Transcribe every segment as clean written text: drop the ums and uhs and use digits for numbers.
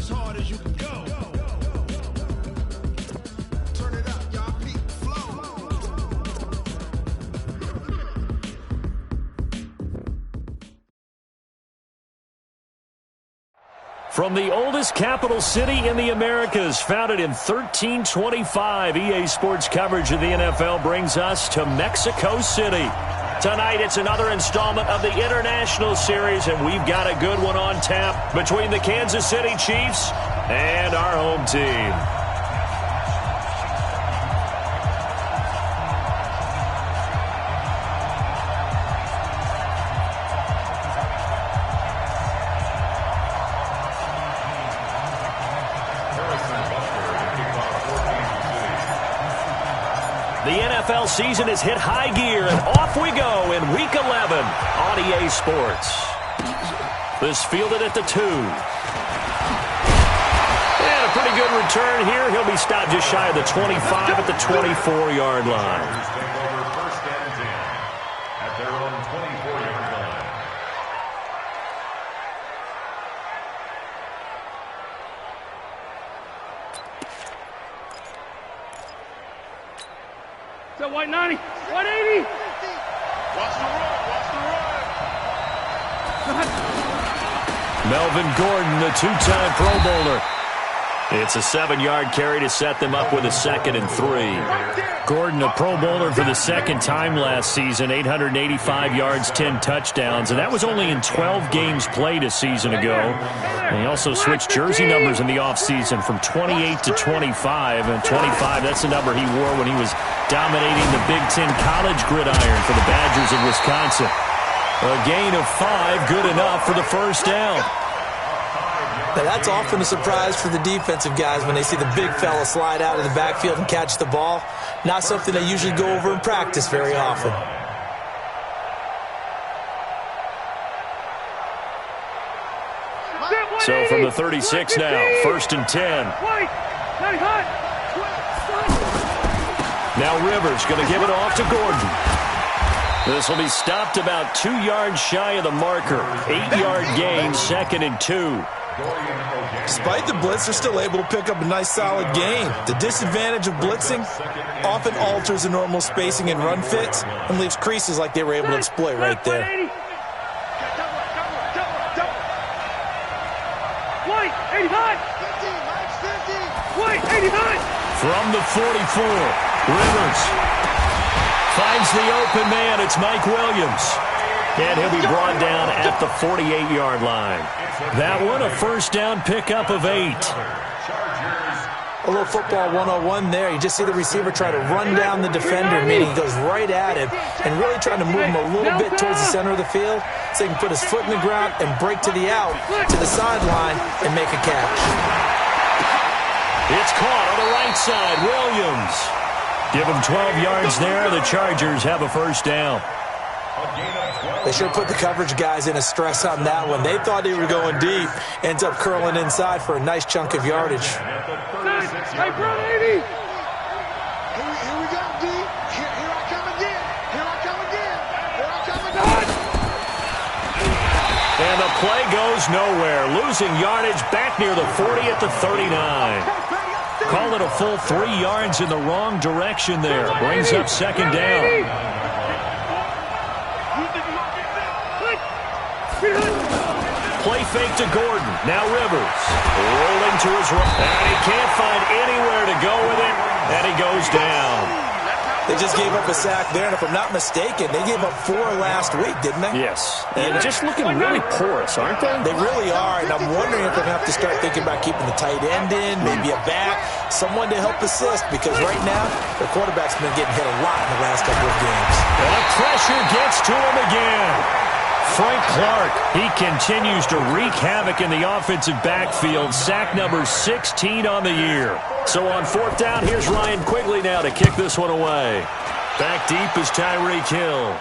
as hard as you can go. Turn it up, y'all. Peak flow. From the oldest capital city in the Americas, founded in 1325, EA Sports coverage of the NFL brings us to Mexico City. Tonight, it's another installment of the International Series, and we've got a good one on tap between the Kansas City Chiefs and our home team. The NFL season has hit high gear, and off we go in Week 11 on EA Sports. This fielded at the 2. And a pretty good return here. He'll be stopped just shy of the 25 at the 24-yard line. First and 10 at their own 24-yard line. Is that white 90? White 80? Watch the run. Watch the run. Melvin Gordon, the two-time Pro Bowler. It's a 7-yard carry to set them up with a 2nd and 3. Gordon, a Pro Bowler for the second time last season, 885 yards, 10 touchdowns, and that was only in 12 games played a season ago. And he also switched jersey numbers in the offseason from 28 to 25, and 25, that's the number he wore when he was dominating the Big Ten college gridiron for the Badgers of Wisconsin. A gain of 5, good enough for the first down. Now, that's often a surprise for the defensive guys when they see the big fella slide out of the backfield and catch the ball. Not something they usually go over in practice very often. So from the 36 now, 1st and 10. Now Rivers going to give it off to Gordon. This will be stopped about 2 yards shy of the marker. 8-yard gain, 2nd and 2. Despite the blitz, they're still able to pick up a nice solid gain. The disadvantage of blitzing often alters the normal spacing and run fits and leaves creases like they were able to exploit right there. White 85! White 89! From the 44, Rivers finds the open man. It's Mike Williams. And he'll be brought down at the 48-yard line. That one, a first down pickup of 8. A little football 101 there. You just see the receiver try to run down the defender, meaning he goes right at him and really trying to move him a little bit towards the center of the field so he can put his foot in the ground and break to the out, to the sideline, and make a catch. It's caught on the right side. Williams. Give him 12 yards there. The Chargers have a first down. They sure put the coverage guys in a stress on that one. They thought they were going deep. Ends up curling inside for a nice chunk of yardage. Hey, front 80! Here we go, D. Here I come again. Here I come again. Here I come again. And the play goes nowhere. Losing yardage back near the 40 at the 39. Call it a full 3 yards in the wrong direction there. Brings up 2nd down. Play fake to Gordon. Now Rivers. Rolling to his right. And he can't find anywhere to go with it. And he goes down. They just gave up a sack there, and if I'm not mistaken, they gave up 4 last week, didn't they? Yes. And just looking really porous, aren't they? They really are, and I'm wondering if they're going to have to start thinking about keeping the tight end in, maybe a back, someone to help assist, because right now, the quarterback's been getting hit a lot in the last couple of games. And the pressure gets to him again. Frank Clark, he continues to wreak havoc in the offensive backfield. Sack number 16 on the year. So on 4th down, here's Ryan Quigley now to kick this one away. Back deep is Tyreek Hill.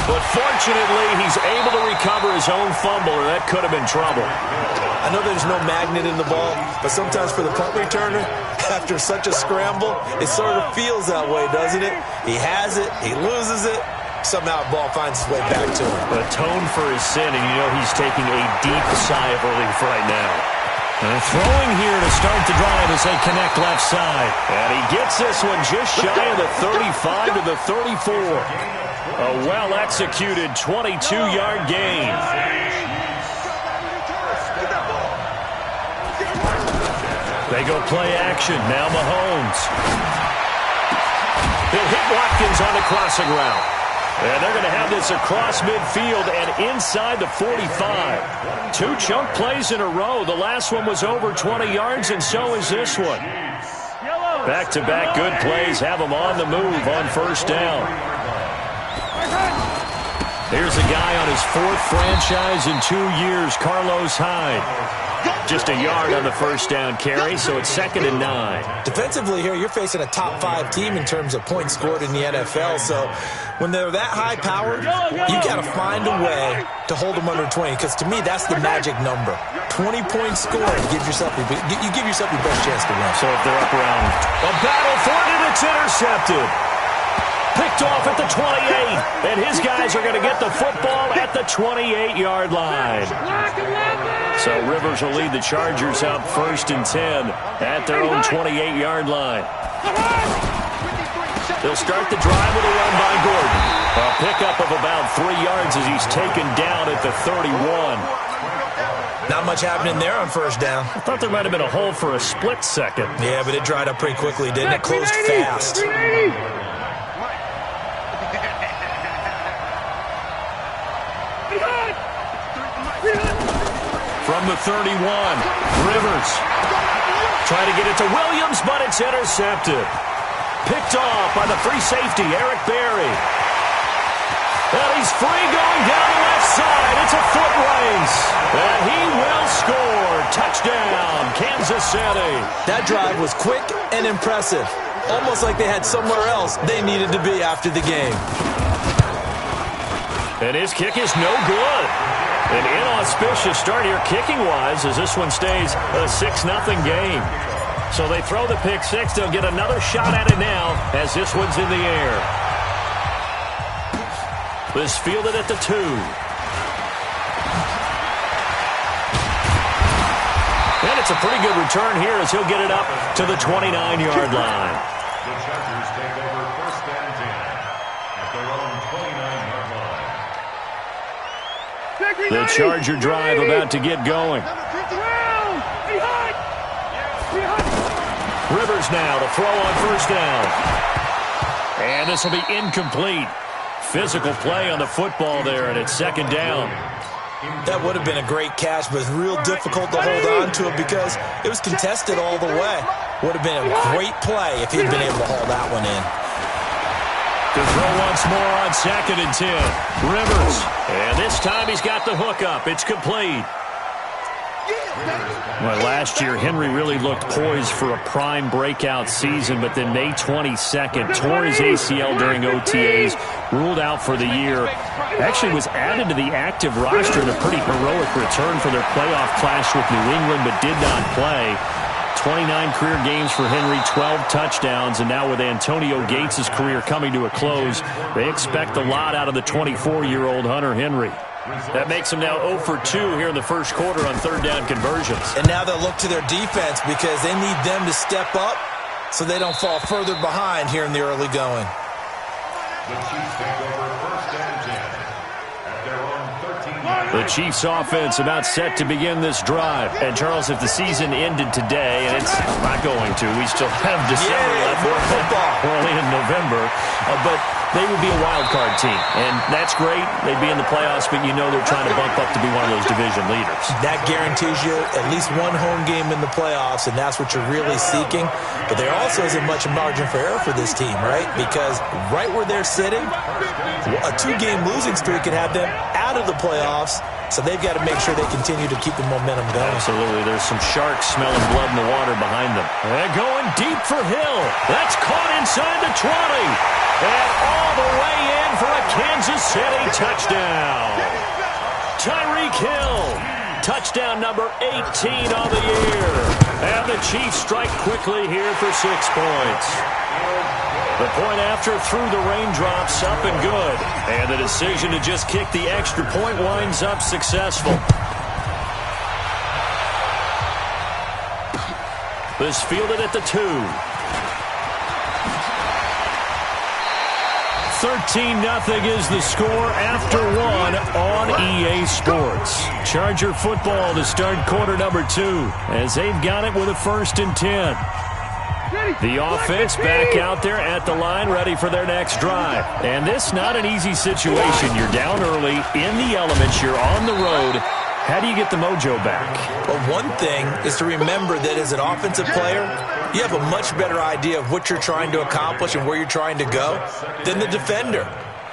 But fortunately, he's able to recover his own fumble, or that could have been trouble. I know there's no magnet in the ball, but sometimes for the punt returner, after such a scramble, it sort of feels that way, doesn't it? He has it, he loses it, somehow the ball finds its way back to him. Atone for his sin, and you know he's taking a deep sigh of relief right now. And throwing here to start the drive as they connect left side. And he gets this one just shy of the 35 to the 34. A well-executed 22-yard gain. They go play action. Now Mahomes. He'll hit Watkins on the crossing route. And they're going to have this across midfield and inside the 45. 2 chunk plays in a row. The last one was over 20 yards, and so is this one. Back-to-back good plays have them on the move on first down. Here's a guy on his 4th franchise in 2 years, Carlos Hyde. Just a yard on the first down carry, so it's 2nd and 9. Defensively here, you're facing a top 5 team in terms of points scored in the NFL, so when they're that high-powered, you got to find a way to hold them under 20, because to me, that's the magic number. 20 points scored, you give yourself your best chance to win. So if they're up around a battle for it, and it's intercepted. Picked off at the 28, and his guys are going to get the football at the 28-yard line. So Rivers will lead the Chargers out 1st and 10 at their own 28-yard line. They'll start the drive with a run by Gordon. A pickup of about 3 yards as he's taken down at the 31. Not much happening there on first down. I thought there might have been a hole for a split second. Yeah, but it dried up pretty quickly, didn't it? Closed fast. From the 31, Rivers trying to get it to Williams, but it's intercepted. Picked off by the free safety, Eric Berry. And he's free going down the left side. It's a foot race. And he will score. Touchdown, Kansas City. That drive was quick and impressive. Almost like they had somewhere else they needed to be after the game. And his kick is no good. An inauspicious start here kicking-wise as this one stays a 6-0 game. So they throw the pick six. They'll get another shot at it now as this one's in the air. This fielded at the 2. And it's a pretty good return here as he'll get it up to the 29-yard line. The Chargers take over 1st and 10 at their own 29-yard line. The Charger drive about to get going. Rivers now to throw on first down. And this will be incomplete. Physical play on the football there, and it's 2nd down. That would have been a great catch, but it's real difficult to hold on to it because it was contested all the way. Would have been a great play if he'd been able to haul that one in. To throw once more on 2nd and 10. Rivers. And this time he's got the hook up. It's complete. Well, last year, Henry really looked poised for a prime breakout season, but then May 22nd, tore his ACL during OTAs, ruled out for the year. Actually was added to the active roster in a pretty heroic return for their playoff clash with New England, but did not play. 29 career games for Henry, 12 touchdowns, and now with Antonio Gates' career coming to a close, they expect a lot out of the 24-year-old Hunter Henry. That makes them now 0 for 2 here in the first quarter on 3rd down conversions. And now they'll look to their defense because they need them to step up so they don't fall further behind here in the early going. The Chiefs take over 1st and 10 at their own 13-yard line. The Chiefs offense about set to begin this drive. And Charles, if the season ended today, and it's not going to, we still have December left. More football. We're only in November, but they would be a wild card team, and that's great. They'd be in the playoffs, but you know they're trying to bump up to be one of those division leaders. That guarantees you at least one home game in the playoffs, and that's what you're really seeking. But there also isn't much margin for error for this team, right? Because right where they're sitting, a 2-game losing streak could have them out of the playoffs, so they've got to make sure they continue to keep the momentum going. Absolutely. There's some sharks smelling blood in the water behind them. And going deep for Hill. That's caught inside the 20. And all the way in for a Kansas City touchdown. Tyreek Hill. Touchdown number 18 on the year. And the Chiefs strike quickly here for 6 points. The point after through the raindrops, up and good. And the decision to just kick the extra point winds up successful. This fielded at the 2. 13-0 is the score after 1 on EA Sports. Charger football to start quarter number 2 as they've got it with a 1st and 10. The offense back out there at the line, ready for their next drive. And this not an easy situation. You're down early, in the elements, you're on the road. How do you get the mojo back? Well, one thing is to remember that as an offensive player, you have a much better idea of what you're trying to accomplish and where you're trying to go than the defender.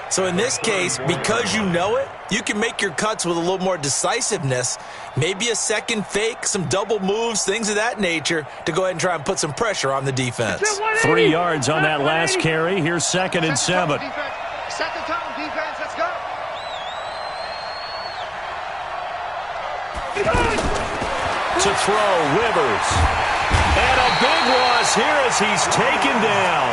So in this case, because you know it, you can make your cuts with a little more decisiveness, maybe a second fake, some double moves, things of that nature, to go ahead and try and put some pressure on the defense. 3 yards on that last carry. Here's 2nd and 7. Set the tone, defense. Let's go. To throw, Rivers. And a big loss here as he's taken down.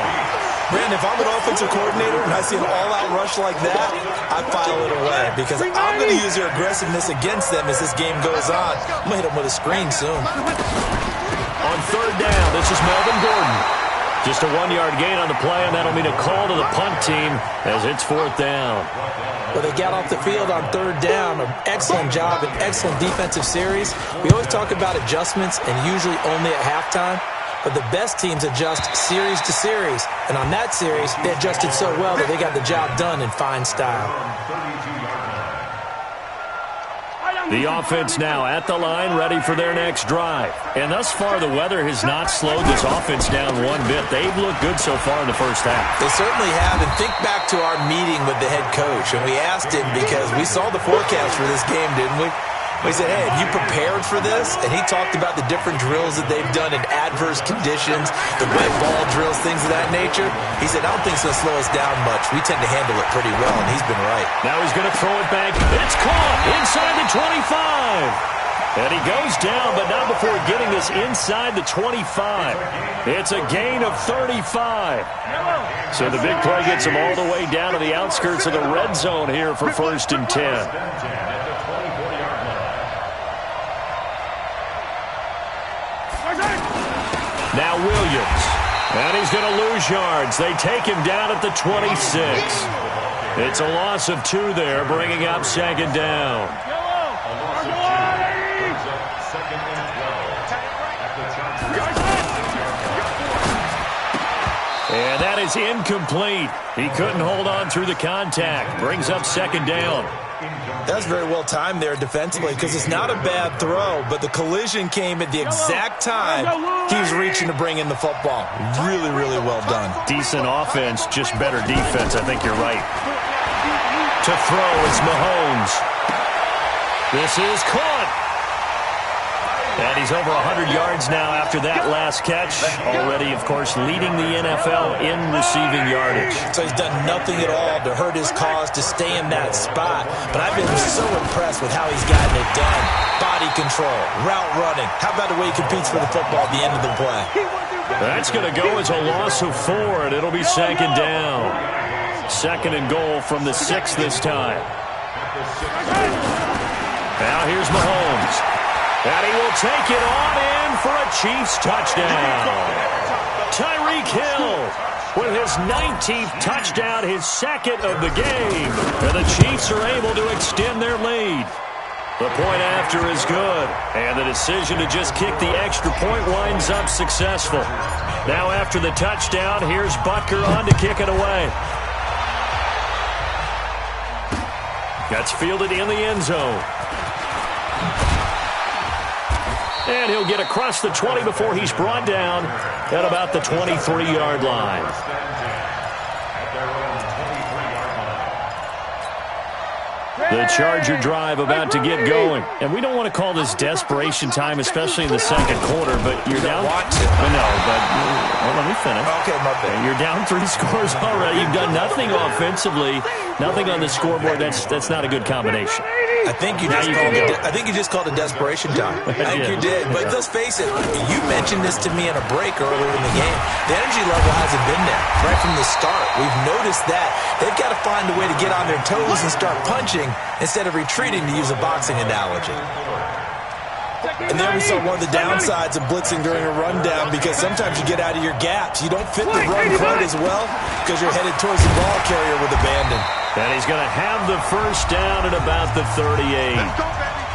Brandon, if I'm an offensive coordinator and I see an all-out rush like that, I file it away because I'm going to use their aggressiveness against them as this game goes on. I'm going to hit them with a screen soon. On 3rd down, this is Melvin Gordon. Just a 1-yard gain on the play, and that'll mean a call to the punt team as it's 4th down. Well, they got off the field on 3rd down. An excellent job, an excellent defensive series. We always talk about adjustments and usually only at halftime. But the best teams adjust series to series. And on that series, they adjusted so well that they got the job done in fine style. The offense now at the line, ready for their next drive. And thus far, the weather has not slowed this offense down one bit. They've looked good so far in the first half. They certainly have. And think back to our meeting with the head coach. And we asked him because we saw the forecast for this game, didn't we? We said, hey, have you prepared for this? And he talked about the different drills that they've done in adverse conditions, the wet ball drills, things of that nature. He said, I don't think it's going to slow us down much. We tend to handle it pretty well, and he's been right. Now he's going to throw it back. It's caught inside the 25. And he goes down, but not before getting this inside the 25. It's a gain of 35. So the big play gets him all the way down to the outskirts of the red zone here for 1st and 10. Now Williams, and he's going to lose yards. They take him down at the 26. It's a loss of 2 there, bringing up 2nd down. And that is incomplete. He couldn't hold on through the contact. Brings up 2nd down. That's very well timed there defensively because it's not a bad throw, but the collision came at the exact time he was reaching to bring in the football. Really, really well done. Decent offense, just better defense. I think you're right. To throw, it's Mahomes. This is caught. And he's over 100 yards now after that last catch. Already, of course, leading the NFL in receiving yardage. So he's done nothing at all to hurt his cause to stay in that spot. But I've been so impressed with how he's gotten it done. Body control, route running. How about the way he competes for the football at the end of the play? That's going to go as a loss of 4, and it'll be 2nd down. 2nd and goal from the 6 this time. Now here's Mahomes. And he will take it on in for a Chiefs touchdown. Tyreek Hill with his 19th touchdown, his 2nd of the game. And the Chiefs are able to extend their lead. The point after is good. And the decision to just kick the extra point winds up successful. Now after the touchdown, here's Butker on to kick it away. That's fielded in the end zone. And he'll get across the 20 before he's brought down at about the 23-yard line. The Charger drive about to get going. And we don't want to call this desperation time, especially in the second quarter, but you're down. I know, but let me finish. Okay, my bad. You're down 3 scores already. You've done nothing offensively, nothing on the scoreboard. That's not a good combination. I think you just called a desperation time. I think you did. But let's face it, you mentioned this to me in a break earlier in the game. The energy level hasn't been there right from the start. We've noticed that. They've got to find a way to get on their toes and start punching instead of retreating, to use a boxing analogy. And there we saw one of the downsides of blitzing during a rundown, because sometimes you get out of your gaps. You don't fit the run quite as well because you're headed towards the ball carrier with abandon. And he's going to have the first down at about the 38.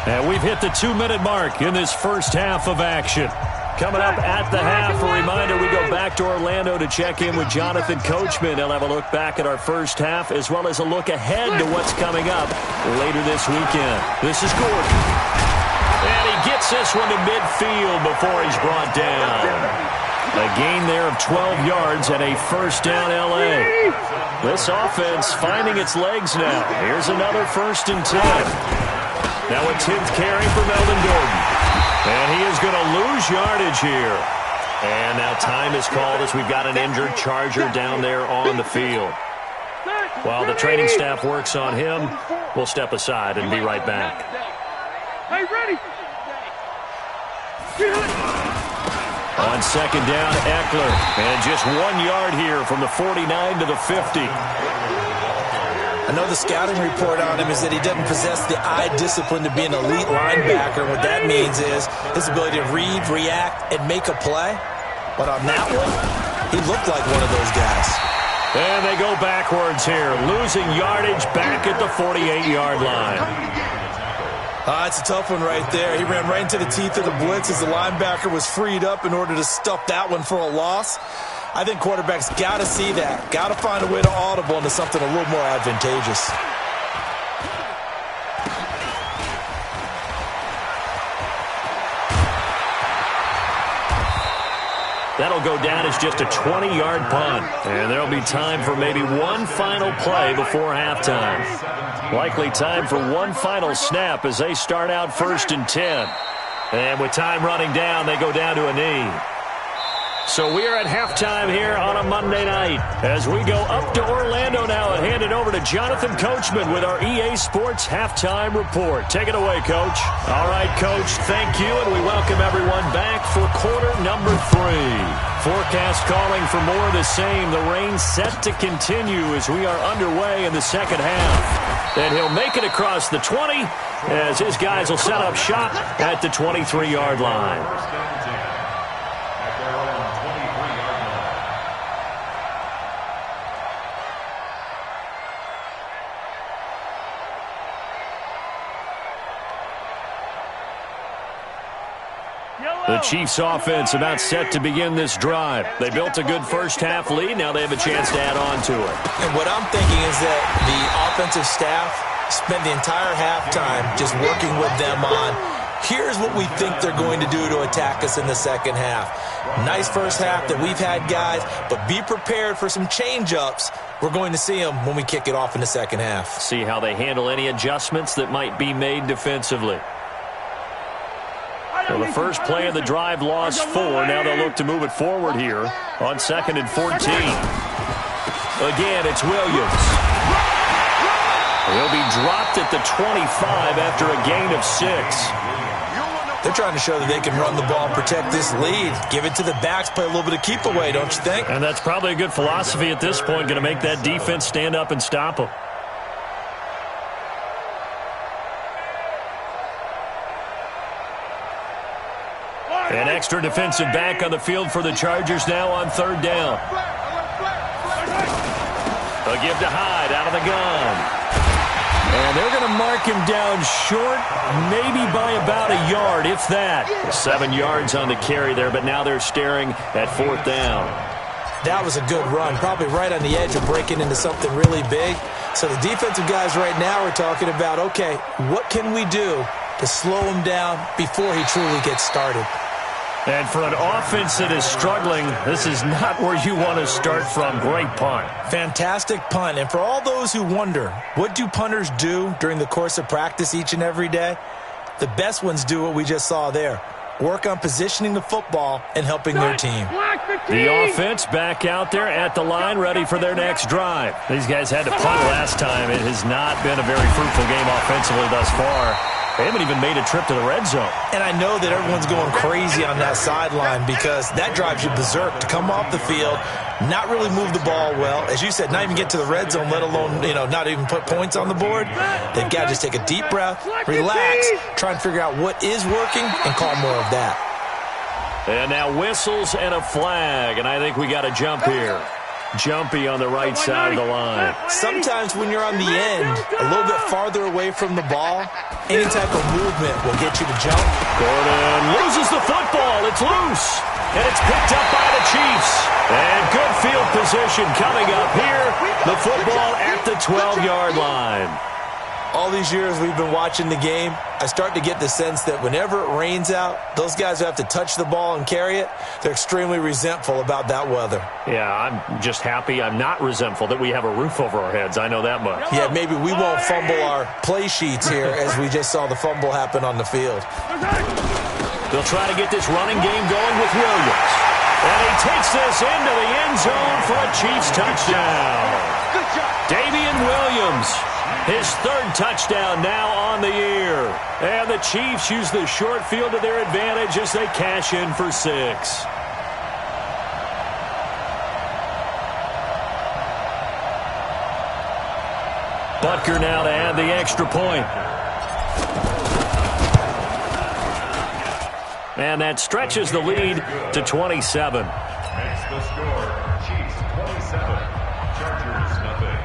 And we've hit the 2-minute mark in this first half of action. Coming up at the half, a reminder, we go back to Orlando to check in with Jonathan Coachman. He'll have a look back at our first half as well as a look ahead to what's coming up later this weekend. This is Gordon. And he gets this one to midfield before he's brought down. A gain there of 12 yards and a first down L.A. This offense finding its legs now. Here's another 1st and 10. Now a 10th carry for Melvin Gordon. And he is going to lose yardage here. And now time is called as we've got an injured Charger down there on the field. While the training staff works on him, we'll step aside and be right back. Hey, ready? On 2nd down, Eckler. And just 1 yard here from the 49 to the 50. I know the scouting report on him is that he doesn't possess the eye discipline to be an elite linebacker. What that means is his ability to read, react, and make a play. But on that one, he looked like one of those guys. And they go backwards here, losing yardage back at the 48-yard line. It's a tough one right there. He ran right into the teeth of the blitz as the linebacker was freed up in order to stuff that one for a loss. I think quarterbacks got to see that. Got to find a way to audible into something a little more advantageous. That'll go down as just a 20-yard punt. And there'll be time for maybe one final play before halftime. Likely time for one final snap as they start out 1st and 10. And with time running down, they go down to a knee. So we are at halftime here on a Monday night as we go up to Orlando now and hand it over to Jonathan Coachman with our EA Sports Halftime Report. Take it away, Coach. All right, Coach, thank you, and we welcome everyone back for quarter number 3. Forecast calling for more of the same. The rain set to continue as we are underway in the second half. And he'll make it across the 20 as his guys will set up shop at the 23-yard line. The Chiefs offense about set to begin this drive. They built a good first half lead. Now they have a chance to add on to it. And what I'm thinking is that the offensive staff spent the entire halftime just working with them on, here's what we think they're going to do to attack us in the second half. Nice first half that we've had, guys, but be prepared for some change-ups. We're going to see them when we kick it off in the second half. See how they handle any adjustments that might be made defensively. Well, the first play of the drive lost 4. Now they'll look to move it forward here on 2nd and 14. Again, it's Williams. He'll be dropped at the 25 after a gain of 6. They're trying to show that they can run the ball, protect this lead, give it to the backs, play a little bit of keep away, don't you think? And that's probably a good philosophy at this point, going to make that defense stand up and stop them. An extra defensive back on the field for the Chargers now on 3rd down. A give to Hyde out of the gun. And they're going to mark him down short, maybe by about a yard, if that. 7 yards on the carry there, but now they're staring at 4th down. That was a good run, probably right on the edge of breaking into something really big. So the defensive guys right now are talking about, okay, what can we do to slow him down before he truly gets started? And for an offense that is struggling, this is not where you want to start from. Great punt. Fantastic punt. And for all those who wonder, what do punters do during the course of practice each and every day? The best ones do what we just saw there. work on positioning the football and helping their team. The offense back out there at the line, ready for their next drive. These guys had to punt last time. It has not been a very fruitful game offensively thus far. They haven't even made a trip to the red zone. And I know that everyone's going crazy on that sideline because that drives you berserk to come off the field, not really move the ball well. As you said, not even get to the red zone, let alone, not even put points on the board. They've got to just take a deep breath, relax, try and figure out what is working, and call more of that. And now whistles and a flag, and I think we got a jump here. Jumpy on the right side of the line. Sometimes when you're on the end, a little bit farther away from the ball, any type of movement will get you to jump. Gordon loses the football. It's loose. And it's picked up by the Chiefs. And good field position coming up here. The football at the 12-yard line. All these years we've been watching the game, I start to get the sense that whenever it rains out, those guys who have to touch the ball and carry it, they're extremely resentful about that weather. Yeah, I'm just happy I'm not resentful that we have a roof over our heads. I know that much. Yeah, maybe we won't fumble our play sheets here as we just saw the fumble happen on the field. They'll try to get this running game going with Williams. And he takes this into the end zone for a Chiefs touchdown. Damian Williams. His third touchdown now on the year. And the Chiefs use the short field to their advantage as they cash in for 6. Butker now to add the extra point. And that stretches the lead to 27. Makes the score Chiefs 27, Chargers nothing.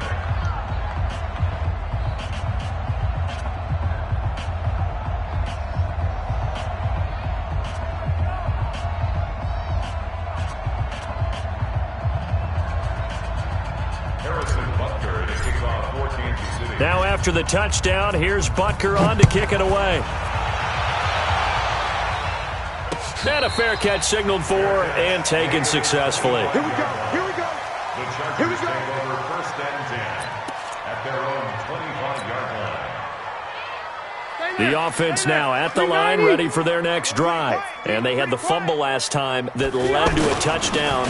Now after the touchdown, here's Butker on to kick it away. And a fair catch signaled for and taken successfully. Here we go. Here we go. The Chargers take over 1st and 10 at their own 25-yard line. The offense now at the line, ready for their next drive. And they had the fumble last time that led to a touchdown.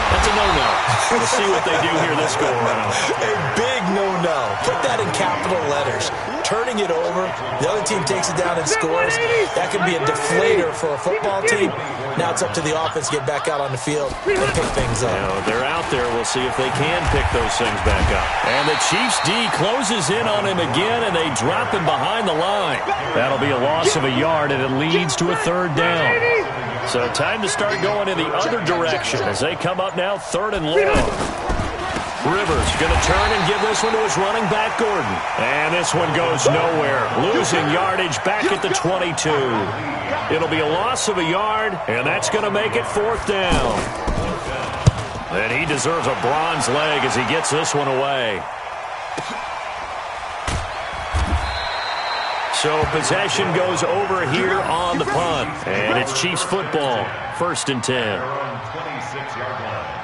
That's a no-no. We'll see what they do here this go-around. A big no-no. Put that in capital letters. Turning it over, the other team takes it down and scores. That could be a deflator for a football team. Now it's up to the offense to get back out on the field and pick things up. They're out there. We'll see if they can pick those things back up. And the Chiefs D closes in on him again, and they drop him behind the line. That'll be a loss of a yard, and it leads to a 3rd down. So time to start going in the other direction as they come up now 3rd and long. Rivers going to turn and give this one to his running back, Gordon. And this one goes nowhere. Losing yardage back at the 22. It'll be a loss of a yard, and that's going to make it 4th down. And he deserves a bronze leg as he gets this one away. So possession goes over here on the punt. And it's Chiefs football, 1st and 10. They're on 26-yard line.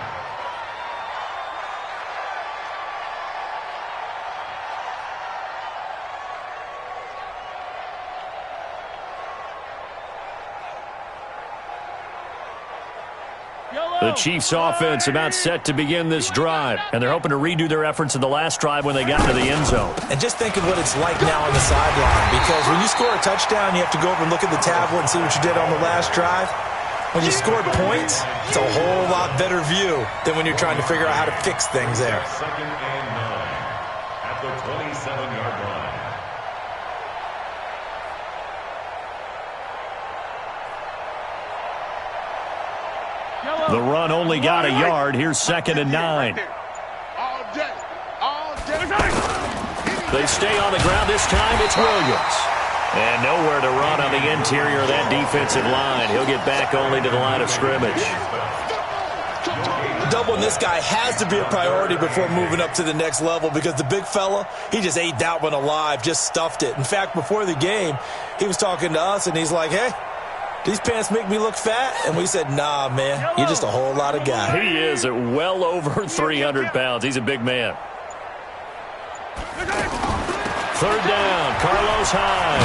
The Chiefs offense about set to begin this drive, and they're hoping to redo their efforts in the last drive when they got to the end zone. And just think of what it's like now on the sideline, because when you score a touchdown, you have to go over and look at the tablet and see what you did on the last drive. When you scored points, it's a whole lot better view than when you're trying to figure out how to fix things there. 2nd and 9 at the 27-yard line. The run only got a yard. Here's 2nd and 9. All day. All day. They stay on the ground. This time it's Williams. And nowhere to run on the interior of that defensive line. He'll get back only to the line of scrimmage. Doubling this guy has to be a priority before moving up to the next level, because the big fella, he just ate that one alive, just stuffed it. In fact, before the game, he was talking to us, and he's like, hey, these pants make me look fat? And we said, nah, man, you're just a whole lot of guy. He is at well over 300 pounds. He's a big man. 3rd down, Carlos Hyde.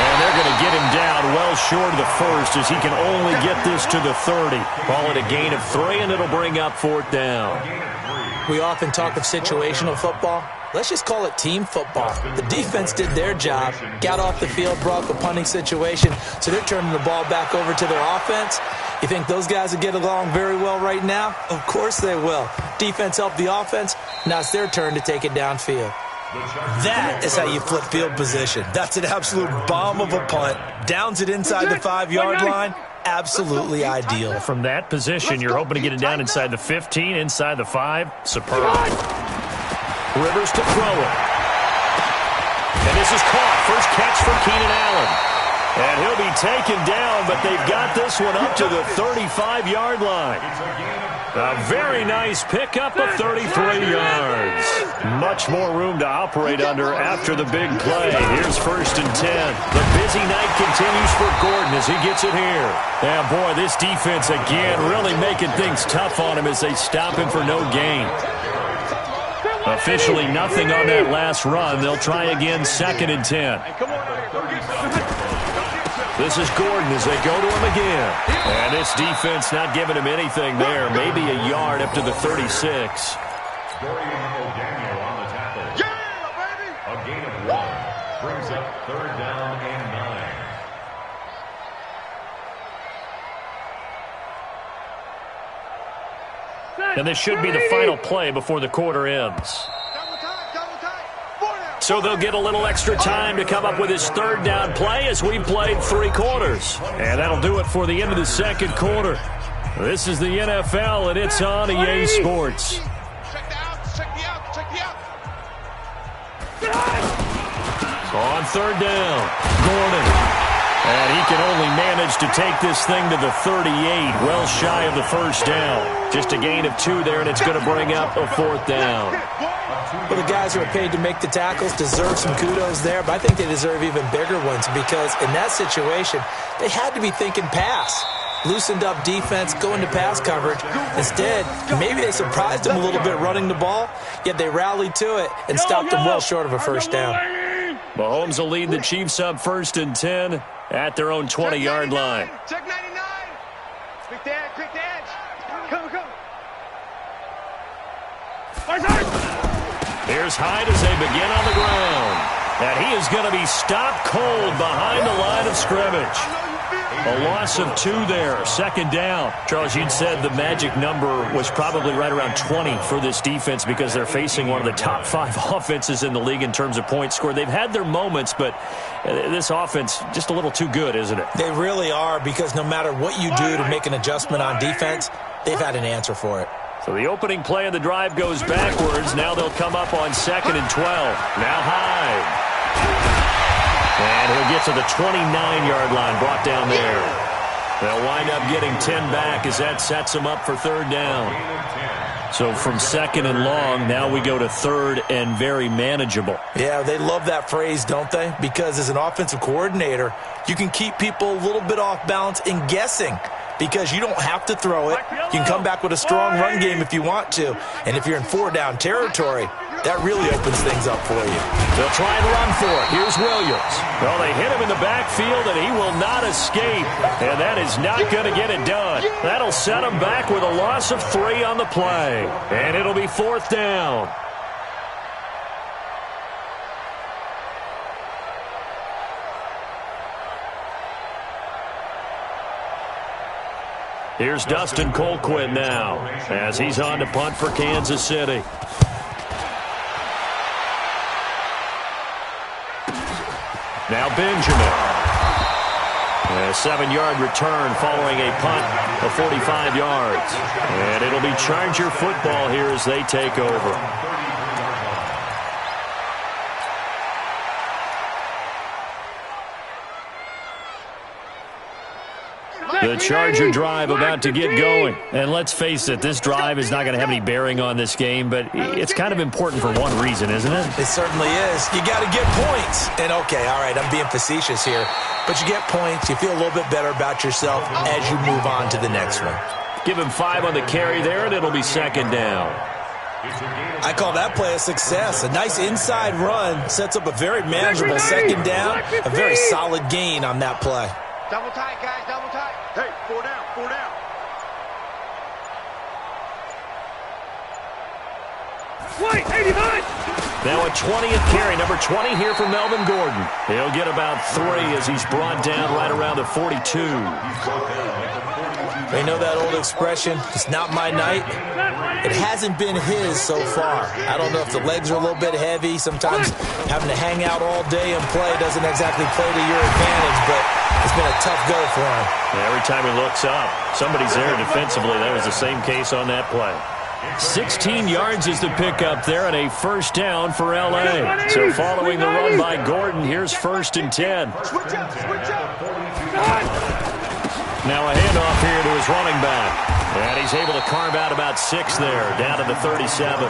And they're going to get him down well short of the first as he can only get this to the 30. Call it a gain of 3, and it'll bring up 4th down. We often talk of situational football. Let's just call it team football. The defense did their job, got off the field, brought the punting situation, so they're turning the ball back over to their offense. You think those guys will get along very well right now? Of course they will. Defense helped the offense. Now it's their turn to take it downfield. That is how you flip field position. That's an absolute bomb of a punt. Downs it inside the 5-yard line. Absolutely ideal. From that position, you're hoping to get it down inside the 15, inside the 5. Superb. Rivers to throw it. And this is caught. First catch for Keenan Allen. And he'll be taken down, but they've got this one up to the 35-yard line. A very nice pickup of 33 yards. Much more room to operate under after the big play. Here's 1st and 10. The busy night continues for Gordon as he gets it here. Yeah, boy, this defense again really making things tough on him as they stop him for no gain. Officially nothing on that last run. They'll try again 2nd and 10. This is Gordon as they go to him again. And this defense not giving him anything there. Maybe a yard up to the 36. Daniel on the tackle. Yeah, baby! A gain of 1 brings up 3rd down and 9. And this should be the final play before the quarter ends. So they'll get a little extra time to come up with his 3rd down play as we've played 3 quarters. And that'll do it for the end of the 2nd quarter. This is the NFL, and it's on EA Sports. On 3rd down, Gordon. And he can only manage to take this thing to the 38, well shy of the 1st down. Just a gain of 2 there, and it's going to bring up a 4th down. Well, the guys who are paid to make the tackles deserve some kudos there, but I think they deserve even bigger ones because in that situation, they had to be thinking pass. Loosened up defense, going to pass coverage. Instead, maybe they surprised them a little bit running the ball, yet they rallied to it and stopped them well short of a 1st down. Mahomes will lead the Chiefs up 1st and 10 at their own 20-yard line. Check 99. Quick to edge. Come. Here's Hyde as they begin on the ground. And he is going to be stopped cold behind the line of scrimmage. A loss of 2 there, 2nd down. Charles, you'd said the magic number was probably right around 20 for this defense because they're facing one of the top 5 offenses in the league in terms of points scored. They've had their moments, but this offense just a little too good, isn't it? They really are because no matter what you do to make an adjustment on defense, they've had an answer for it. So the opening play of the drive goes backwards. Now they'll come up on 2nd and 12. Now Hyde. And he'll get to the 29-yard line, brought down there. They'll wind up getting 10 back as that sets them up for 3rd down. So from 2nd and long, now we go to 3rd and very manageable. Yeah, they love that phrase, don't they? Because as an offensive coordinator, you can keep people a little bit off balance in guessing because you don't have to throw it. You can come back with a strong run game if you want to. And if you're in 4-down territory, that really opens things up for you. They'll try and run for it. Here's Williams. Well, they hit him in the backfield, and he will not escape. And that is not going to get it done. That'll set him back with a loss of 3 on the play. And it'll be 4th down. Here's Dustin Colquitt now as he's on to punt for Kansas City. Now Benjamin. A 7-yard return following a punt of 45 yards. And it'll be Charger football here as they take over. The Charger drive about to get going. And let's face it, this drive is not going to have any bearing on this game, but it's kind of important for one reason, isn't it? It certainly is. You got to get points. And okay, all right, I'm being facetious here, but you get points, you feel a little bit better about yourself as you move on to the next one. Give him 5 on the carry there, and it'll be 2nd down. I call that play a success. A nice inside run sets up a very manageable second down, a very solid gain on that play. Double tight, guys, double tight. Hey, 4 down, 4 down. Wait, 89! Now a 20th carry, number 20 here for Melvin Gordon. He'll get about 3 as he's brought down right around the 42. They know that old expression, it's not my night. It hasn't been his so far. I don't know if the legs are a little bit heavy. Sometimes having to hang out all day and play doesn't exactly play to your advantage, but it's been a tough go for him. Every time he looks up, somebody's there defensively. That was the same case on that play. 16 yards is the pickup there and a first down for L.A. So following the run by Gordon, here's 1st and 10. Switch up, switch up. Now a handoff here to his running back. And he's able to carve out about 6 there, down to the 37.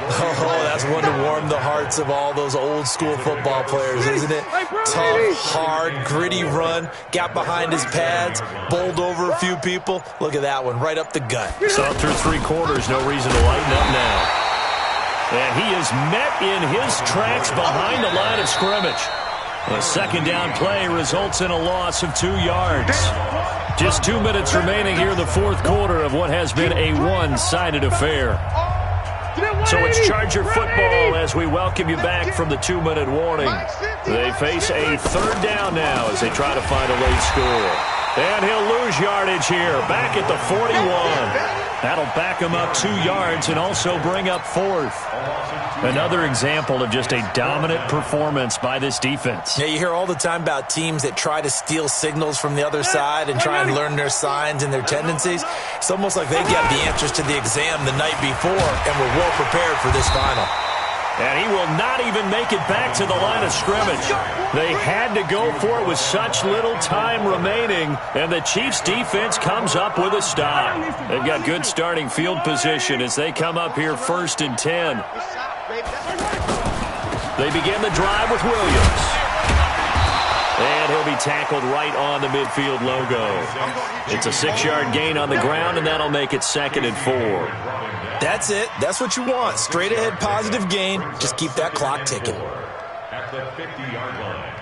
Oh, that's one to warm the hearts of all those old school football players, isn't it? Tough, hard, gritty run, got behind his pads, bowled over a few people. Look at that one, right up the gut. So through 3 quarters, no reason to lighten up now. And he is met in his tracks behind the line of scrimmage. A second down play results in a loss of 2 yards. Just 2 minutes remaining here in the 4th quarter of what has been a one-sided affair. So it's Charger football as we welcome you back from the 2-minute warning. They face a 3rd down now as they try to find a late score. And he'll lose yardage here, back at the 41. That'll back him up 2 yards and also bring up 4th. Another example of just a dominant performance by this defense. Yeah, you hear all the time about teams that try to steal signals from the other side and try and learn their signs and their tendencies. It's almost like they got the answers to the exam the night before and were well prepared for this final. And he will not even make it back to the line of scrimmage. They had to go for it with such little time remaining, and the Chiefs' defense comes up with a stop. They've got good starting field position as they come up here 1st and 10. They begin the drive with Williams. And he'll be tackled right on the midfield logo. It's a 6-yard gain on the ground, and that'll make it 2nd and 4. That's it. That's what you want. Straight ahead positive gain. Just keep that clock ticking. At the 50-yard line.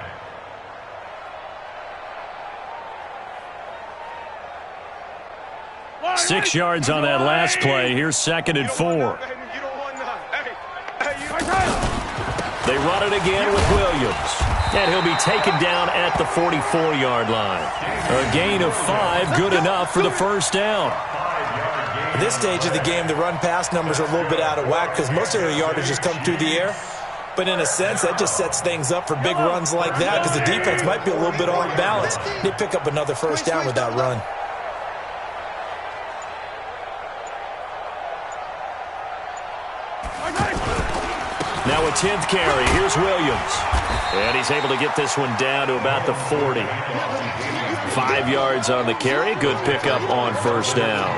6 yards on that last play. Here's 2nd and 4. They run it again with Williams. And he'll be taken down at the 44-yard line. A gain of 5, good enough for the first down. At this stage of the game, the run-pass numbers are a little bit out of whack because most of their yardage has come through the air. But in a sense, that just sets things up for big runs like that because the defense might be a little bit off balance. They pick up another first down with that run. Now a 10th carry. Here's Williams. And he's able to get this one down to about the 40. 5 yards on the carry. Good pickup on first down. A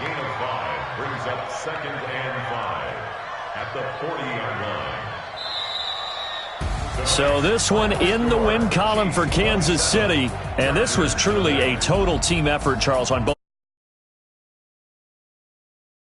gain of 5 brings up 2nd and 5 at the 40-yard line. So this one in the win column for Kansas City. And this was truly a total team effort, Charles, on both.